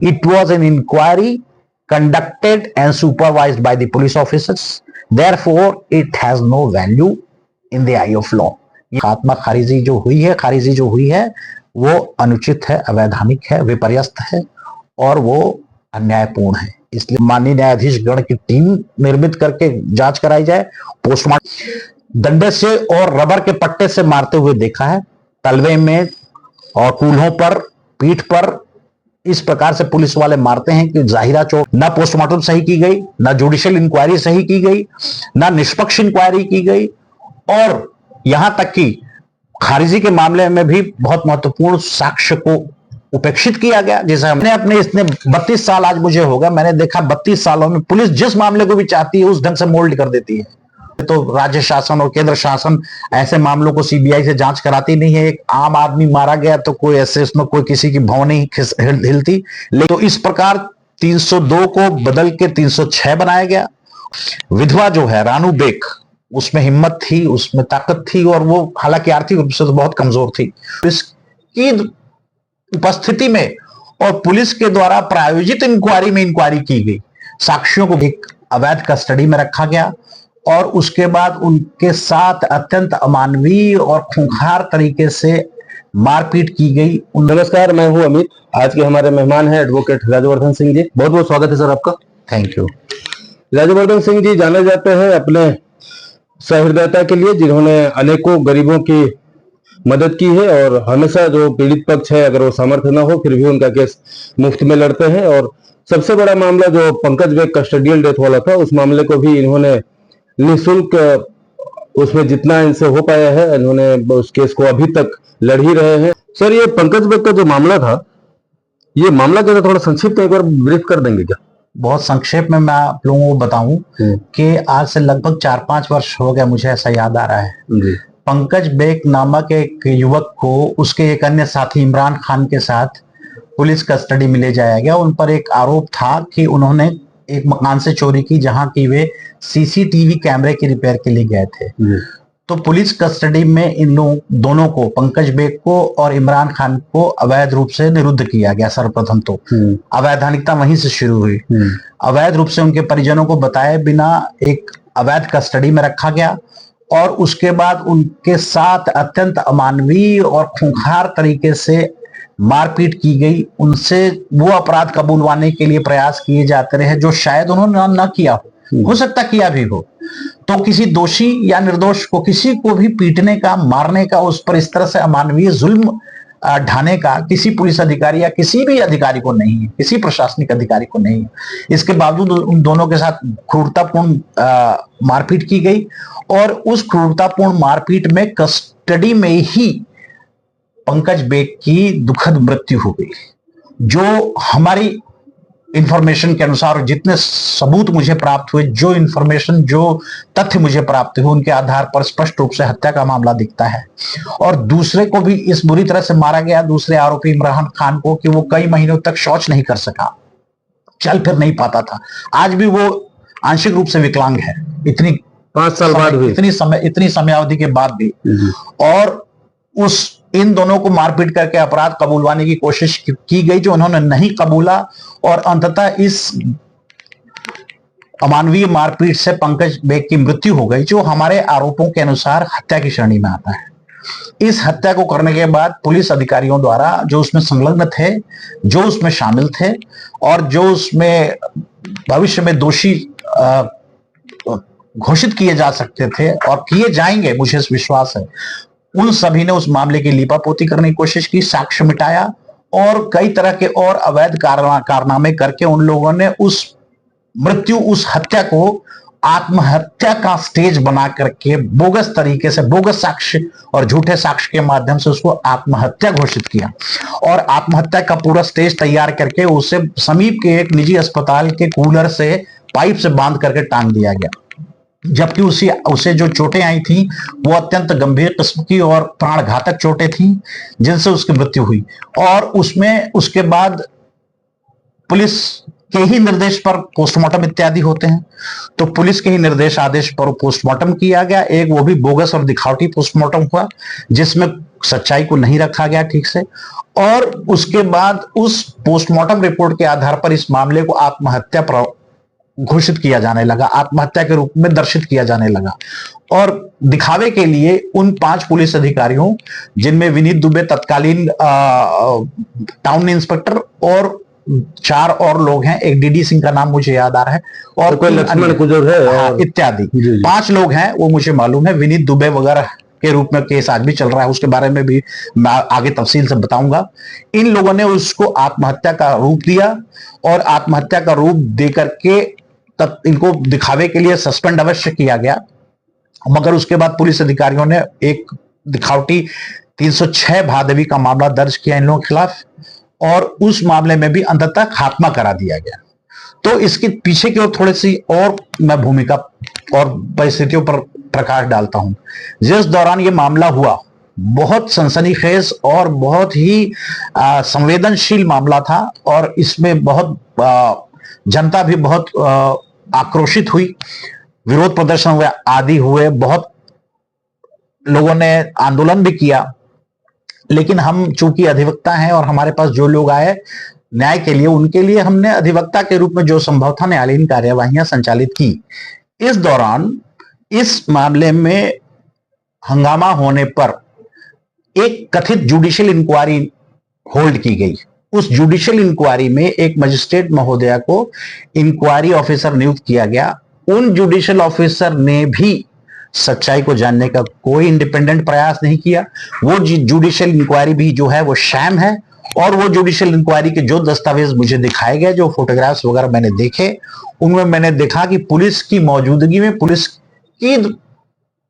It was an inquiry conducted and supervised by the police officers. Therefore, it has no value in the eye of law. ये खात्मा खारिजी जो हुई है वो अनुचित है, अवैधानिक है, विपर्यस्त है और वो अन्यायपूर्ण है। इसलिए माननीय न्यायाधीश गण की टीम निर्मित करके जांच कराई जाए। पोस्टमार्टम डंडे से और रबर के पट्टे से मारते हुए देखा है, तलवे में और कूल्हों पर, पीठ पर इस प्रकार से पुलिस वाले मारते हैं कि जाहिरा चोट। ना पोस्टमार्टम सही की गई, ना जुडिशियल इंक्वायरी सही की गई, ना निष्पक्ष इंक्वायरी की गई और यहां तक कि खारिजी के मामले में भी बहुत महत्वपूर्ण साक्ष्य को उपेक्षित किया गया। जैसे हमने अपने इसने 32 साल आज मुझे होगा, मैंने देखा 32 सालों में पुलिस जिस मामले को भी चाहती है उस ढंग से मोल्ड कर देती है। तो राज्य शासन और केंद्र शासन ऐसे मामलों को सीबीआई से जांच कराती नहीं है। एक आम आदमी मारा गया तो कोई ऐसे उसमें कोई किसी की भौं नहीं हिलती। तो इस प्रकार 302 को बदल के 306 बनाया गया। विधवा जो है रानू बेग, उसमें हिम्मत थी, उसमें ताकत थी और वो हालांकि आर्थिक रूप से तो बहुत कमजोर थी। इसकी उपस्थिति में और पुलिस के द्वारा प्रायोजित इंक्वायरी में इंक्वायरी की गई, साक्ष्यों को एक अवैध कस्टडी में रखा गया और उसके बाद उनके साथ अत्यंत अमानवीय और खूंखार तरीके से मारपीट की गई। नमस्कार, मैं हूं अमित। आज के हमारे मेहमान हैं एडवोकेट राजवर्धन सिंह जी। बहुत बहुत स्वागत है सर आपका। Thank you. राजवर्धन सिंह जी जाने जाते हैं अपने सहृदयता के लिए, जिन्होंने अनेकों गरीबों की मदद की है और हमेशा जो पीड़ित पक्ष है अगर वो सामर्थ्य ना हो फिर भी उनका केस मुफ्त में लड़ते हैं। और सबसे बड़ा मामला जो पंकज बेग कस्टडियल डेथ वाला था, उस मामले को भी इन्होंने निःशुल्क, उसमें जितना इनसे हो पाया है इन्होंने उस केस को अभी तक लड़ ही रहे हैं। सर, ये पंकज बेग का जो मामला था, ये मामला क्या था, थोड़ा संक्षिप्त एक बार ब्रीफ कर देंगे क्या? बहुत संक्षेप में मैं आप लोगों को बताऊं कि आज से लगभग 4-5 वर्ष हो गया, मुझे ऐसा याद आ रहा है जी। पंकज बेग नामक एक युवक को उसके एक अन्य साथी इमरान खान के साथ पुलिस कस्टडी में ले जाया गया। उन पर एक आरोप था कि उन्होंने एक मकान से चोरी की जहां की वे सीसीटीवी कैमरे की रिपेयर के लिए गए थे। तो पुलिस कस्टडी में इन दोनों को, पंकज बेग को और इमरान खान को अवैध रूप से निरुद्ध किया गया। सर्वप्रथम तो अवैधानिकता वहीं से शुरू हुई। अवैध रूप से उनके परिजनों को बताए बिना एक अवैध कस्टडी में रखा गया और उसके बाद उनके साथ अत्यंत अमानवीय और खूंखार तरीके से मारपीट की गई। उनसे वो अपराध कबूलवाने के लिए प्रयास किए जाते रहे जो शायद उन्होंने न किया हो सकता किया भी हो। तो किसी दोषी या निर्दोष को किसी को भी पीटने का, मारने का, उस पर इस तरह से अमानवीय जुल्म ढाने का किसी पुलिस अधिकारी या किसी भी अधिकारी को नहीं है, किसी प्रशासनिक अधिकारी को नहीं है। इसके बावजूद उन दोनों के साथ क्रूरतापूर्ण मारपीट की गई और उस क्रूरतापूर्ण मारपीट में कस्टडी में ही पंकज बेग की दुखद मृत्यु हो गई। जो हमारी इंफॉर्मेशन के अनुसार और जितने सबूत मुझे प्राप्त हुए, जो इंफॉर्मेशन, जो तथ्य मुझे प्राप्त हुए, उनके आधार पर स्पष्ट रूप से हत्या का मामला दिखता है। और दूसरे को भी इस बुरी तरह से मारा गया, दूसरे आरोपी इमरान खान को, कि वो कई महीनों तक शौच नहीं कर सका, चल फिर नहीं पाता था। आज भी वो आंशिक रूप से विकलांग है, इतनी 5 साल बाद भी, इतनी समयावधि के बाद भी। और इन दोनों को मारपीट करके अपराध कबूलवाने की कोशिश की गई जो उन्होंने नहीं कबूला और अंततः इस अमानवीय मारपीट से पंकज बेग की मृत्यु हो गई, जो हमारे आरोपों के अनुसार हत्या की श्रेणी में आता है। इस हत्या को करने के बाद पुलिस अधिकारियों द्वारा, जो उसमें संलग्न थे, जो उसमें शामिल थे और जो उसमें भविष्य में दोषी घोषित किए जा सकते थे और किए जाएंगे, मुझे विश्वास है, उन सभी ने उस मामले की लीपापोती करने की कोशिश की, साक्ष्य मिटाया और कई तरह के और अवैध कारनामे करके उन लोगों ने उस मृत्यु, उस हत्या को आत्महत्या का स्टेज बना करके बोगस तरीके से, बोगस साक्ष्य और झूठे साक्ष्य के माध्यम से उसको आत्महत्या घोषित किया और आत्महत्या का पूरा स्टेज तैयार करके उसे समीप के एक निजी अस्पताल के कूलर से, पाइप से बांध करके टांग दिया गया। जबकि उसे जो चोटें आई थी वो अत्यंत गंभीर किस्म की और प्राणघातक चोटें थी जिनसे उसकी मृत्यु हुई। और उसमें उसके बाद पुलिस के ही निर्देश पर पोस्टमार्टम इत्यादि होते हैं, तो पुलिस के ही निर्देश आदेश पर पोस्टमार्टम किया गया। एक वो भी बोगस और दिखावटी पोस्टमार्टम हुआ जिसमें सच्चाई को नहीं रखा गया ठीक से, और उसके बाद उस पोस्टमार्टम रिपोर्ट के आधार पर इस मामले को आत्महत्या घोषित किया जाने लगा, आत्महत्या के रूप में दर्शित किया जाने लगा। और दिखावे के लिए उन 5 पुलिस अधिकारियों, जिनमें विनीत दुबे तत्कालीन टाउन इंस्पेक्टर और 4 और लोग हैं, एक डीडी सिंह का नाम मुझे याद आ रहा है, और कोई लक्ष्मण गुजर है इत्यादि 5 लोग हैं, वो मुझे मालूम है। विनीत दुबे वगैरह के रूप में केस आज भी चल रहा है, उसके बारे में भी मैं आगे तफसील से बताऊंगा। इन लोगों ने उसको आत्महत्या का रूप दिया, और आत्महत्या का रूप देकर के तब इनको दिखावे के लिए सस्पेंड अवश्य किया गया, मगर उसके बाद पुलिस अधिकारियों ने एक दिखावटी 306 भादवी का मामला दर्ज किया इन लोगों के खिलाफ, और उस मामले में भी अंततः खात्मा करा दिया गया। तो इसके पीछे की ओर थोड़ी सी और मैं भूमिका और परिस्थितियों पर प्रकाश डालता हूं। जिस दौरान ये मामला हुआ, बहुत सनसनीखेज और बहुत ही संवेदनशील मामला था, और इसमें बहुत जनता भी बहुत आक्रोशित हुई, विरोध प्रदर्शन हुए, आदि हुए, बहुत लोगों ने आंदोलन भी किया। लेकिन हम चूंकि अधिवक्ता हैं और हमारे पास जो लोग आए न्याय के लिए, उनके लिए हमने अधिवक्ता के रूप में जो संभव था न्यायालयीन कार्यवाहियां संचालित की। इस दौरान इस मामले में हंगामा होने पर एक कथित जुडिशियल इंक्वायरी होल्ड की गई। उस जुडिशियल इंक्वायरी में एक मजिस्ट्रेट महोदया को इंक्वायरी ऑफिसर नियुक्त किया गया। उन जुडिशियल ऑफिसर ने भी सच्चाई को जानने का कोई इंडिपेंडेंट प्रयास नहीं किया। वो जुडिशियल इंक्वायरी भी जो है वो शैम है, और वो जुडिशियल इंक्वायरी के जो दस्तावेज मुझे दिखाए गए, जो फोटोग्राफ्स वगैरह मैंने देखे, उनमें मैंने देखा कि पुलिस की मौजूदगी में, पुलिस की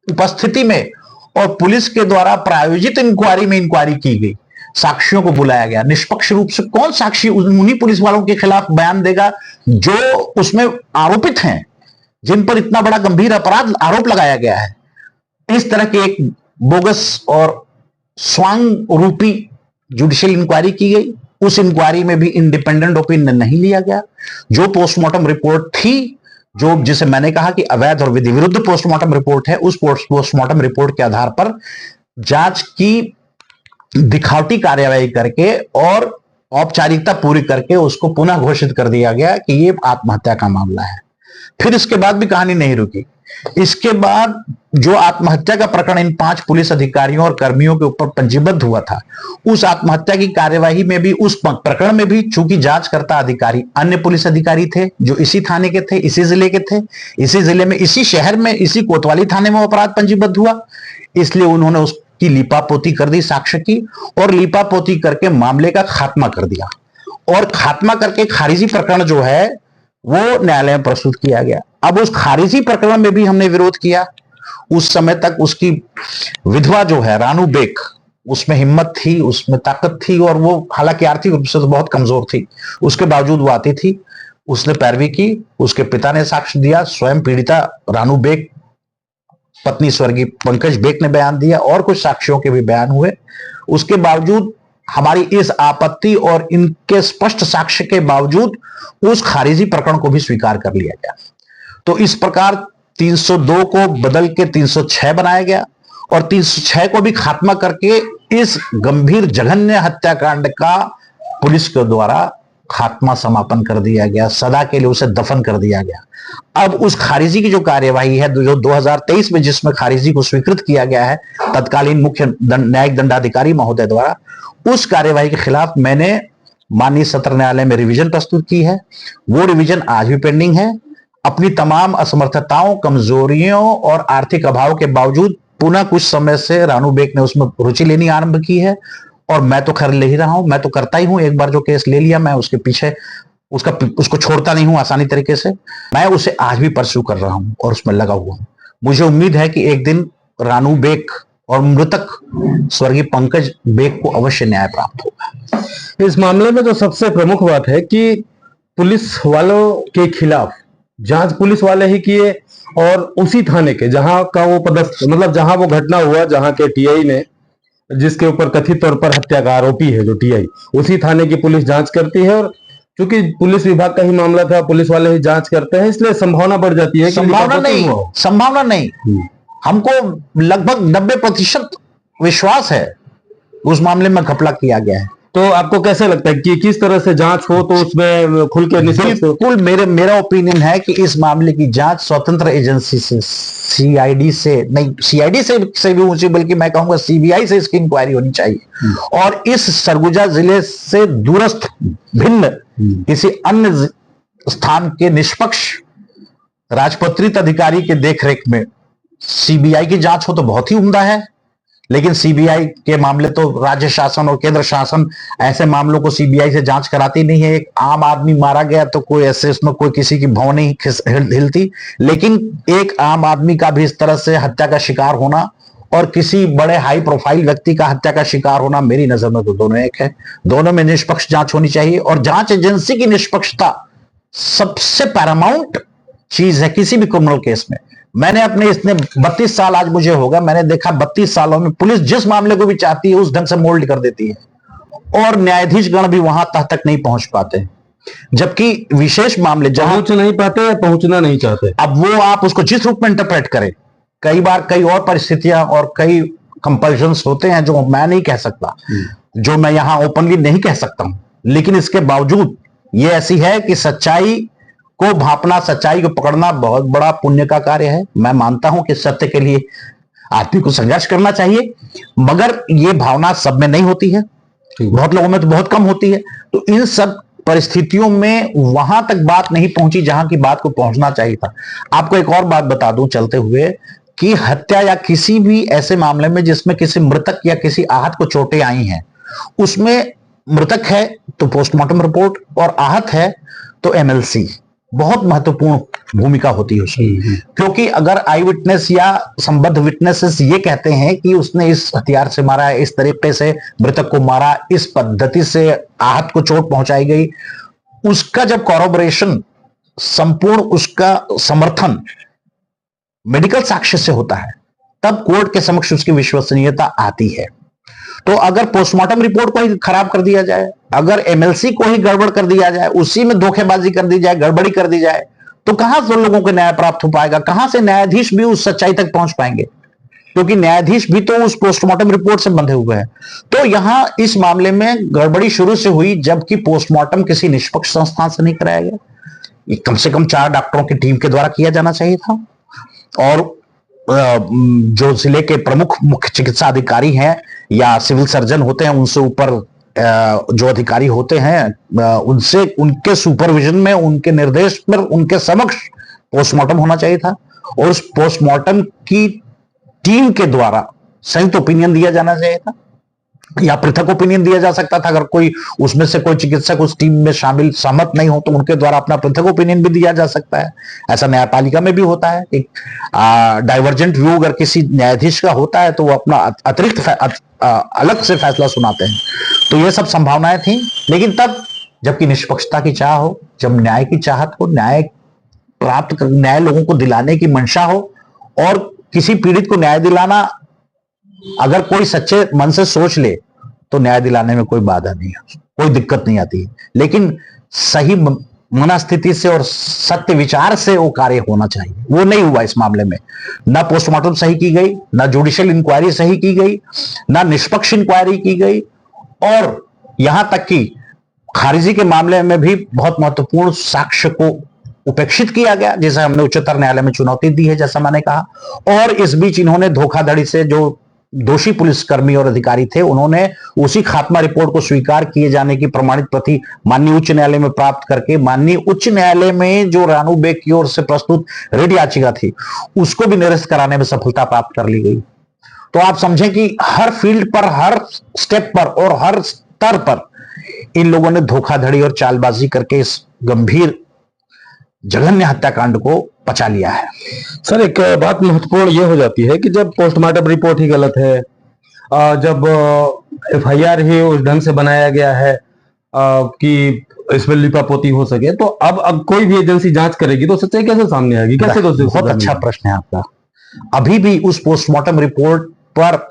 उपस्थिति में और पुलिस के द्वारा प्रायोजित इंक्वायरी में इंक्वायरी की गई, साक्षियों को बुलाया गया। निष्पक्ष रूप से कौन साक्षी उन्हीं पुलिस वालों के खिलाफ बयान देगा जो उसमें आरोपित हैं, जिन पर इतना बड़ा गंभीर अपराध आरोप लगाया गया है। इस तरह की एक बोगस और स्वांग रूपी जुडिशियल इंक्वायरी की गई। उस इंक्वायरी में भी इंडिपेंडेंट ओपिनियन नहीं लिया गया। जो पोस्टमार्टम रिपोर्ट थी, जो जिसे मैंने कहा कि अवैध और विधि विरुद्ध पोस्टमार्टम रिपोर्ट है, उस पोस्टमार्टम रिपोर्ट के आधार पर जांच की दिखावटी कार्यवाही करके और औपचारिकता पूरी करके उसको पुनः घोषित कर दिया गया कि ये आत्महत्या का मामला है। फिर इसके बाद भी कहानी नहीं रुकी। इसके बाद जो आत्महत्या का प्रकरण इन 5 पुलिस अधिकारियों और कर्मियों के ऊपर पंजीबद्ध हुआ था, उस आत्महत्या की कार्यवाही में भी, उस प्रकरण में भी, चूंकि जांचकर्ता अधिकारी अन्य पुलिस अधिकारी थे जो इसी थाने के थे, इसी जिले के थे, इसी जिले में, इसी शहर में, इसी कोतवाली थाने में अपराध पंजीबद्ध हुआ, इसलिए उन्होंने उसकी लीपापोती कर दी साक्ष्य की, और लीपापोती करके मामले का खात्मा कर दिया। और खात्मा करके खारिजी प्रकरण जो है वो न्यायालय में प्रस्तुत किया गया। अब उस खारिजी प्रकरण में भी हमने विरोध किया। उस समय तक उसकी विधवा जो है रानू बेग, उसमें हिम्मत थी, उसमें ताकत थी, और वो हालांकि आर्थिक रूप से तो बहुत कमजोर थी, उसके बावजूद वो आती थी, उसने पैरवी की। उसके पिता ने साक्ष्य दिया, स्वयं पीड़िता रानू बेग, पत्नी स्वर्गीय पंकज बेग ने बयान दिया, और कुछ साक्ष्यों के भी बयान हुए। उसके बावजूद हमारी इस आपत्ति और इनके स्पष्ट साक्ष्य के बावजूद उस खारिजी प्रकरण को भी स्वीकार कर लिया गया। तो इस प्रकार 302 को बदल के 306 बनाया गया, और 306 को भी खात्मा करके इस गंभीर जघन्य हत्याकांड का पुलिस के द्वारा खात्मा समापन कर दिया गया, सदा के लिए उसे दफन कर दिया गया। अब उस खारिजी की जो कार्यवाही है, जो 2023 में जिसमें खारिजी को स्वीकृत किया गया है तत्कालीन मुख्य न्यायिक दंडाधिकारी महोदय द्वारा, उस कार्यवाही के खिलाफ मैंने माननीय सत्र न्यायालय में रिवीजन प्रस्तुत की है। वो रिवीजन आज भी पेंडिंग है। अपनी तमाम असमर्थताओं, कमजोरियों और आर्थिक अभाव के बावजूद पुनः कुछ समय से रानू बेग ने उसमें रुचि लेनी आरंभ की है, और मैं तो खैर ले ही रहा हूं, मैं तो करता ही हूं। एक बार जो केस ले लिया, मैं उसके पीछे उसको छोड़ता नहीं हूं आसानी तरीके से। मैं उसे आज भी परस्यू कर रहा हूं और उसमें लगा हुआ हूं। मुझे उम्मीद है कि एक दिन रानू बेग और मृतक स्वर्गीय पंकज बेग को अवश्य न्याय प्राप्त होगा। इस मामले में तो सबसे प्रमुख बात है कि पुलिस वालों के खिलाफ जांच पुलिस वाले ही किए, और उसी थाने के जहां का वो पदस्थ, मतलब जहां वो घटना हुआ, जहां के टीआई ने, जिसके ऊपर कथित तौर पर हत्या का आरोपी है जो टीआई, उसी थाने की पुलिस जांच करती है। और क्योंकि पुलिस विभाग का ही मामला था, पुलिस वाले ही जांच करते हैं, इसलिए संभावना बढ़ जाती है। संभावना नहीं, हमको लगभग 90% विश्वास है उस मामले में घपला किया गया है। तो आपको कैसे लगता है कि किस तरह से जांच हो तो उसमें खुल के निष्पक्ष हो? बिल्कुल मेरा ओपिनियन है कि इस मामले की जांच स्वतंत्र एजेंसी से, सीआईडी से नहीं, सीआईडी से भी ऊंची, बल्कि मैं कहूंगा सीबीआई से इसकी इंक्वायरी होनी चाहिए। और इस सरगुजा जिले से दूरस्थ भिन्न किसी अन्य स्थान के निष्पक्ष राजपत्रित अधिकारी के देखरेख में सीबीआई की जांच हो तो बहुत ही उम्दा है। लेकिन सीबीआई के मामले तो राज्य शासन और केंद्र शासन ऐसे मामलों को सीबीआई से जांच कराती नहीं है। एक आम आदमी मारा गया तो कोई ऐसे उसमें कोई किसी की भौं नहीं हिलती, लेकिन एक आम आदमी का भी इस तरह से हत्या का शिकार होना और किसी बड़े हाई प्रोफाइल व्यक्ति का हत्या का शिकार होना, मेरी नजर में तो दोनों एक है। दोनों में निष्पक्ष जांच होनी चाहिए और जांच एजेंसी की निष्पक्षता सबसे पैरामाउंट चीज है किसी भी क्रिमिनल केस में। मैंने अपने इसने 32 साल आज मुझे होगा, मैंने देखा 32 सालों में पुलिस जिस मामले को भी चाहती है उस ढंग से मोल्ड कर देती है और न्यायाधीश गण भी वहां तक नहीं पहुंच पाते। जबकि विशेष मामले जहां पहुंच नहीं पाते या पहुंचना नहीं चाहते, अब वो आप उसको जिस रूप में इंटरप्रेट करें, कई बार कई और परिस्थितियां और कई कंपल्शंस होते हैं जो मैं नहीं कह सकता, जो मैं यहां ओपनली नहीं कह सकता हूं। लेकिन इसके बावजूद ये ऐसी है कि सच्चाई को भांपना, सच्चाई को पकड़ना बहुत बड़ा पुण्य का कार्य है। मैं मानता हूं कि सत्य के लिए आदमी को संघर्ष करना चाहिए, मगर ये भावना सब में नहीं होती है, बहुत लोगों में तो बहुत कम होती है। तो इन सब परिस्थितियों में वहां तक बात नहीं पहुंची जहां की बात को पहुंचना चाहिए था। आपको एक और बात बता दूं चलते हुए कि हत्या या किसी भी ऐसे मामले में जिसमें किसी मृतक या किसी आहत को चोटें आई हैं, उसमें मृतक है तो पोस्टमार्टम रिपोर्ट और आहत है तो एमएलसी बहुत महत्वपूर्ण भूमिका होती है उसकी। क्योंकि अगर आई विटनेस या संबद्ध विटनेसेस ये कहते हैं कि उसने इस हथियार से मारा है, इस तरीके से मृतक को मारा, इस पद्धति से आहत को चोट पहुंचाई गई, उसका जब कॉरोबोरेशन, संपूर्ण उसका समर्थन मेडिकल साक्ष्य से होता है, तब कोर्ट के समक्ष उसकी विश्वसनीयता आती है। तो अगर पोस्टमार्टम रिपोर्ट को ही खराब कर दिया जाए, अगर एमएलसी को ही गड़बड़ कर दिया जाए, उसी में धोखेबाजी कर दी जाए, गड़बड़ी कर दी जाए, तो कहां से लोगों को न्याय प्राप्त हो पाएगा? कहां से न्यायाधीश भी उस सच्चाई तक पहुंच पाएंगे? क्योंकि न्यायाधीश भी तो उस पोस्टमार्टम रिपोर्ट से बंधे हुए हैं। तो यहां इस मामले में गड़बड़ी शुरू से हुई, जबकि पोस्टमार्टम किसी निष्पक्ष संस्थान से नहीं कराया गया। कम से कम 4 डॉक्टरों की टीम के द्वारा किया जाना चाहिए था। और जो जिले के प्रमुख मुख्य चिकित्सा अधिकारी हैं या सिविल सर्जन होते हैं, उनसे ऊपर जो अधिकारी होते हैं, उनसे, उनके सुपरविजन में, उनके निर्देश पर, उनके समक्ष पोस्टमार्टम होना चाहिए था। और उस पोस्टमार्टम की टीम के द्वारा संयुक्त ओपिनियन दिया जाना चाहिए था या पृथक ओपिनियन दिया जा सकता था। अगर कोई उसमें से कोई चिकित्सक उस टीम में शामिल सहमत नहीं हो तो उनके द्वारा अपना पृथक ओपिनियन भी दिया जा सकता है। ऐसा न्यायपालिका में भी होता है। एक डाइवर्जेंट व्यू अगर किसी न्यायाधीश का होता है तो वो अपना अतिरिक्त अलग से फैसला सुनाते हैं। तो ये सब संभावनाएं थी, लेकिन तब जबकि निष्पक्षता की चाह हो, जब न्याय की चाहत हो, न्याय प्राप्त कर, न्याय लोगों को दिलाने की मंशा हो, और किसी पीड़ित को न्याय दिलाना अगर कोई सच्चे मन से सोच ले तो न्याय दिलाने में कोई बाधा नहीं है, कोई दिक्कत नहीं आती। लेकिन सही मनस्थिति से और सत्य विचार से वो कार्य होना चाहिए, वो नहीं हुआ इस मामले में। ना पोस्टमार्टम सही की गई, ना जुडिशियल इंक्वायरी सही की गई, ना निष्पक्ष इंक्वायरी की गई, और यहां तक कि खारिजी के मामले में भी बहुत महत्वपूर्ण साक्ष्य को उपेक्षित किया गया, जिसे हमने उच्चतम न्यायालय में चुनौती दी है, जैसा मैंने कहा। और इस बीच इन्होंने धोखाधड़ी से, जो दोषी पुलिसकर्मी और अधिकारी थे, उन्होंने उसी खात्मा रिपोर्ट को स्वीकार किए जाने की प्रमाणित प्रति माननीय उच्च न्यायालय में प्राप्त करके, माननीय उच्च न्यायालय में जो रानू बेग की ओर से प्रस्तुत रिट याचिका थी उसको भी निरस्त कराने में सफलता प्राप्त कर ली गई। तो आप समझें कि हर फील्ड पर, हर स्टेप पर और हर स्तर पर इन लोगों ने धोखाधड़ी और चालबाजी करके इस गंभीर जघन्य हत्याकांड को पचा लिया है। सर, एक बात महत्वपूर्ण ये हो जाती है कि जब पोस्टमार्टम रिपोर्ट ही गलत है, जब एफआईआर ही उस ढंग से बनाया गया है कि इसमें लिपापोती हो सके, तो अब कोई भी एजेंसी जांच करेगी तो सच्चाई कैसे सामने आएगी? कैसे? बहुत अच्छा प्रश्न है आपका। अभी भी उस पोस्टमार्टम रिपोर्ट पर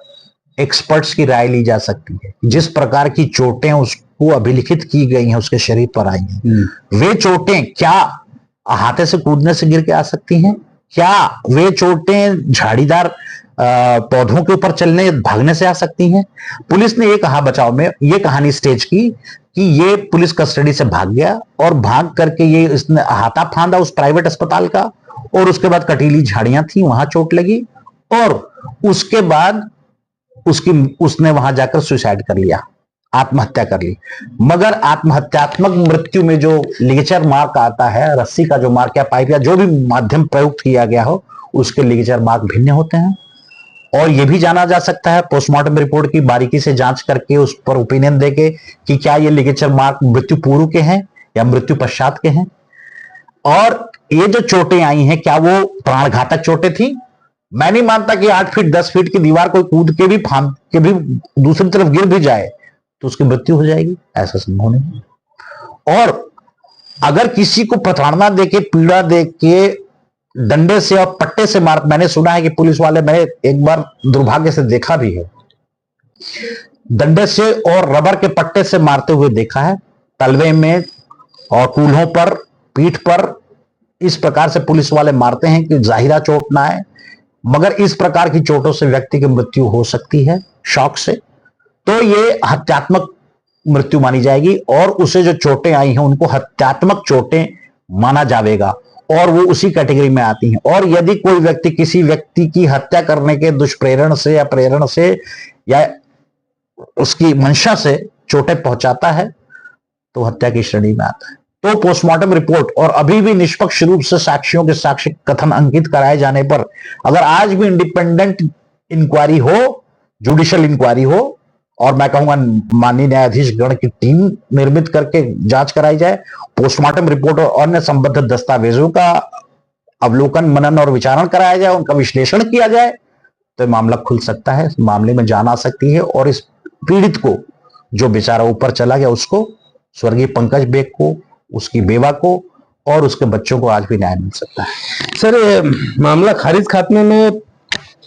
एक्सपर्ट्स की राय ली जा सकती है। जिस प्रकार की चोटें उसको अभिलिखित की गई हैं, उसके शरीर पर आई हैं, वे चोटें क्या अहाते से कूदने से गिर के आ सकती हैं? क्या वे चोटें झाड़ीदार पौधों के ऊपर चलने भागने से आ सकती हैं। पुलिस ने ये कहा बचाव में, ये कहानी स्टेज की कि ये पुलिस कस्टडी से भाग गया और भाग करके ये इसने हाथा फांदा उस प्राइवेट अस्पताल का, और उसके बाद कटीली झाड़ियां थी वहां चोट लगी, और उसके बाद उसने वहां जाकर सुसाइड कर लिया, आत्महत्या कर ली। मगर आत्महत्यात्मक मृत्यु में जो लिगेचर मार्क आता है, रस्सी का जो मार्क या पाइप या जो भी माध्यम प्रयुक्त किया गया हो, उसके लिगेचर मार्क भिन्न होते हैं। और यह भी जाना जा सकता है पोस्टमार्टम रिपोर्ट की बारीकी से जांच करके उस पर ओपिनियन देके कि क्या ये लिगेचर मार्क मृत्यु पूर्व के हैं या मृत्यु पश्चात के हैं। और ये जो चोटें आई हैं, क्या वो प्राणघातक चोटें थी? मैं नहीं मानता कि 8 फीट 10 फीट की दीवार कोई कूद के भी फांद के भी दूसरी तरफ गिर भी जाए तो उसकी मृत्यु हो जाएगी, ऐसा संभव नहीं। और अगर किसी को प्रताड़ना देके, पीड़ा देके, डंडे से और पट्टे से मार, मैंने सुना है कि पुलिस वाले, मैंने एक बार दुर्भाग्य से देखा भी है, डंडे से और रबर के पट्टे से मारते हुए देखा है, तलवे में और कूल्हों पर, पीठ पर, इस प्रकार से पुलिस वाले मारते हैं कि जाहिरा चोट ना आए। मगर इस प्रकार की चोटों से व्यक्ति की मृत्यु हो सकती है, शॉक से, तो ये हत्यात्मक मृत्यु मानी जाएगी और उसे जो चोटें आई हैं उनको हत्यात्मक चोटें माना जाएगा और वो उसी कैटेगरी में आती हैं। और यदि कोई व्यक्ति किसी व्यक्ति की हत्या करने के दुष्प्रेरण से या प्रेरण से या उसकी मंशा से चोटें पहुंचाता है तो हत्या की श्रेणी में आता है। तो पोस्टमार्टम रिपोर्ट और अभी भी निष्पक्ष रूप से साक्षियों के साक्ष्य कथन अंकित कराए जाने पर, अगर आज भी इंडिपेंडेंट इंक्वायरी हो, जुडिशियल इंक्वायरी हो, और मैं कहूंगा माननीय न्यायाधीश गण की टीम निर्मित करके जांच कराई जाए, पोस्टमार्टम रिपोर्ट और अन्य संबद्ध दस्तावेजों का अवलोकन, मनन और विचारण कराया जाए, उनका विश्लेषण किया जाए, तो मामला खुल सकता है, मामले में जान आ सकती है और इस पीड़ित को, जो बेचारा ऊपर चला गया, उसको, स्वर्गीय पंकज बेग को, उसकी बेवा को और उसके बच्चों को आज भी न्याय मिल सकता है। सर, मामला खारिज खात्मे में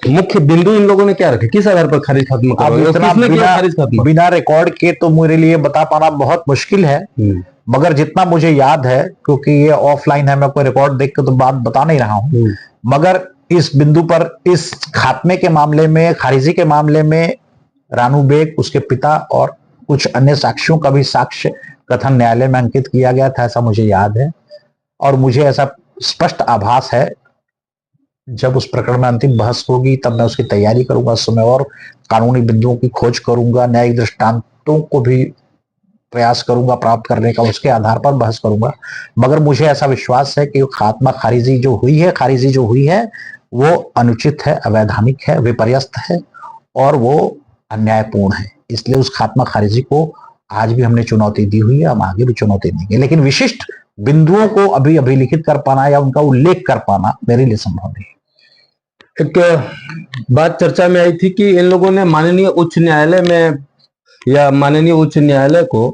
मुख्य बिंदु इन लोगों ने क्या रखे, किस आधार पर खारिज खात्मा करवाया? बिना रिकॉर्ड के तो मेरे लिए बता पाना बहुत मुश्किल है, मगर जितना मुझे याद है, क्योंकि ये ऑफलाइन है, मैं कोई रिकॉर्ड देख के तो बात बता नहीं रहा हूं, मगर इस बिंदु पर, इस खात्मे के मामले में, खारिजी के मामले में रानू बेग, उसके पिता और कुछ अन्य साक्षियों का भी साक्ष्य कथन न्यायालय में अंकित किया गया था, ऐसा मुझे याद है। और मुझे ऐसा स्पष्ट आभास है, जब उस प्रकरण में अंतिम बहस होगी तब मैं उसकी तैयारी करूंगा, उस समय और कानूनी बिंदुओं की खोज करूंगा, न्यायिक दृष्टांतों को भी प्रयास करूंगा प्राप्त करने का, उसके आधार पर बहस करूंगा। मगर मुझे ऐसा विश्वास है कि खात्मा खारिजी जो हुई है वो अनुचित है, अवैधानिक है, विपर्यस्त है और वो अन्यायपूर्ण है। इसलिए उस खात्मा खारिजी को आज भी हमने चुनौती दी हुई है, हम आगे भी चुनौती देंगे, लेकिन विशिष्ट बिंदुओं को अभी अभिलिखित कर पाना या उनका उल्लेख कर पाना मेरे लिए संभव नहीं। एक बात चर्चा में आई थी कि इन लोगों ने माननीय उच्च न्यायालय में या माननीय उच्च न्यायालय को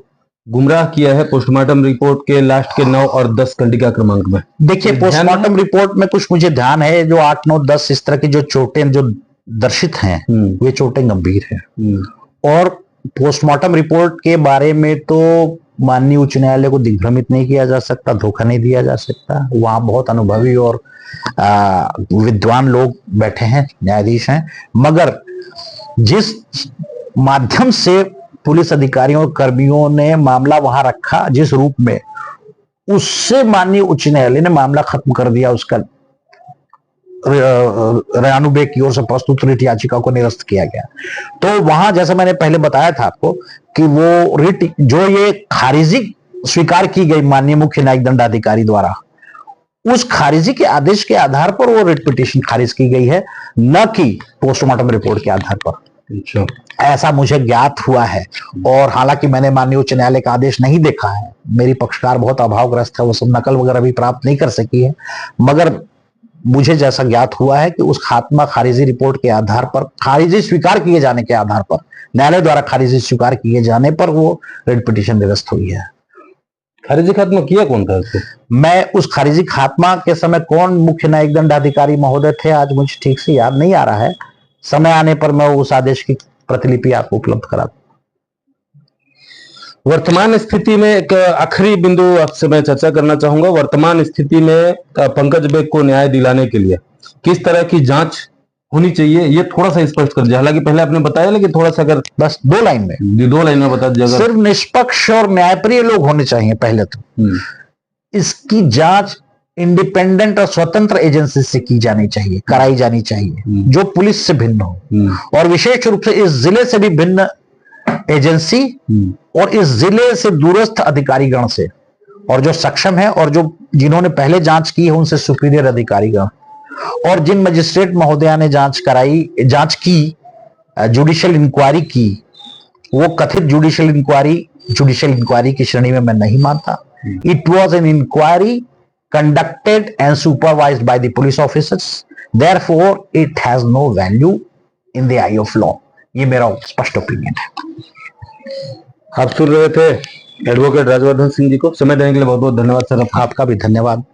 गुमराह किया है पोस्टमार्टम रिपोर्ट के लास्ट के 9 और 10 कंडिका क्रमांक में। देखिए, पोस्टमार्टम रिपोर्ट में कुछ मुझे ध्यान है, जो 8, 9, 10 इस तरह की जो चोटें जो दर्शित हैं वे चोटें गंभीर हैं। और पोस्टमार्टम रिपोर्ट के बारे में तो माननीय उच्च न्यायालय को दिग्भ्रमित नहीं किया जा सकता, धोखा नहीं दिया जा सकता। वहां बहुत अनुभवी और विद्वान लोग बैठे हैं, न्यायाधीश हैं, मगर जिस माध्यम से पुलिस अधिकारियों और कर्मियों ने मामला वहां रखा, जिस रूप में, उससे माननीय उच्च न्यायालय ने मामला खत्म कर दिया। उसका रानू बेग की ओर से प्रस्तुत रिट याचिका को निरस्त किया गया। तो वहां, जैसा मैंने पहले बताया था आपको, कि वो रिट जो ये खारिजी स्वीकार की गई माननीय मुख्य न्यायिक दंडाधिकारी द्वारा, उस खारिजी के आदेश के आधार पर वो रिट पिटीशन खारिज की गई है, न कि पोस्टमार्टम रिपोर्ट के आधार पर। अच्छा, ऐसा मुझे ज्ञात हुआ है। और हालांकि मैंने माननीय उच्च न्यायालय का आदेश नहीं देखा है, मेरी पक्षकार बहुत अभावग्रस्त है, वो सब नकल वगैरह भी प्राप्त नहीं कर सकी है, मगर मुझे जैसा ज्ञात हुआ है कि उस खात्मा खारिजी रिपोर्ट के आधार पर, खारिजी स्वीकार किए जाने के आधार पर, न्यायालय द्वारा खारिजी स्वीकार किए जाने पर वो रिट पिटीशन निरस्त हुई है। खारिजी खात्मा किया कौन था उसको? मैं उस खारिजी खात्मा के समय कौन मुख्य न्यायिक दंडाधिकारी महोदय थे, आज मुझे ठीक से याद नहीं आ रहा है। समय आने पर मैं उस आदेश की प्रतिलिपि आपको उपलब्ध करा दूं। वर्तमान स्थिति में एक आखिरी बिंदु आपसे मैं चर्चा करना चाहूंगा। वर्तमान स्थिति में पंकज बेग को न्याय दिलाने के लिए किस तरह की जांच होनी चाहिए, ये थोड़ा सा स्पष्ट कर दीजिए। हालांकि पहले आपने बताया, लेकिन थोड़ा सा अगर बस 2 लाइन में, 2 लाइन में बता दीजिए। सिर्फ निष्पक्ष और न्यायप्रिय लोग होने चाहिए पहले तो। इसकी जांच इंडिपेंडेंट और स्वतंत्र एजेंसी से की जानी चाहिए, कराई जानी चाहिए, जो पुलिस से भिन्न हो, और विशेष रूप से इस जिले से भी भिन्न एजेंसी और इस जिले से दूरस्थ अधिकारीगण से, और जो सक्षम है और जो जिन्होंने पहले जांच की है उनसे सुपीरियर अधिकारीगण, और जिन मजिस्ट्रेट महोदया ने जांच की, जुडिशियल इंक्वायरी की, वो कथित जुडिशियल इंक्वायरी की श्रेणी में मैं नहीं मानता। It was an inquiry conducted and supervised by the police officers, therefore it has no value in the eye of law। ये मेरा स्पष्ट ओपिनियन है। आप सुन रहे थे एडवोकेट राजवर्धन सिंह जी को। समय देने के लिए बहुत बहुत धन्यवाद सर। आपका भी धन्यवाद।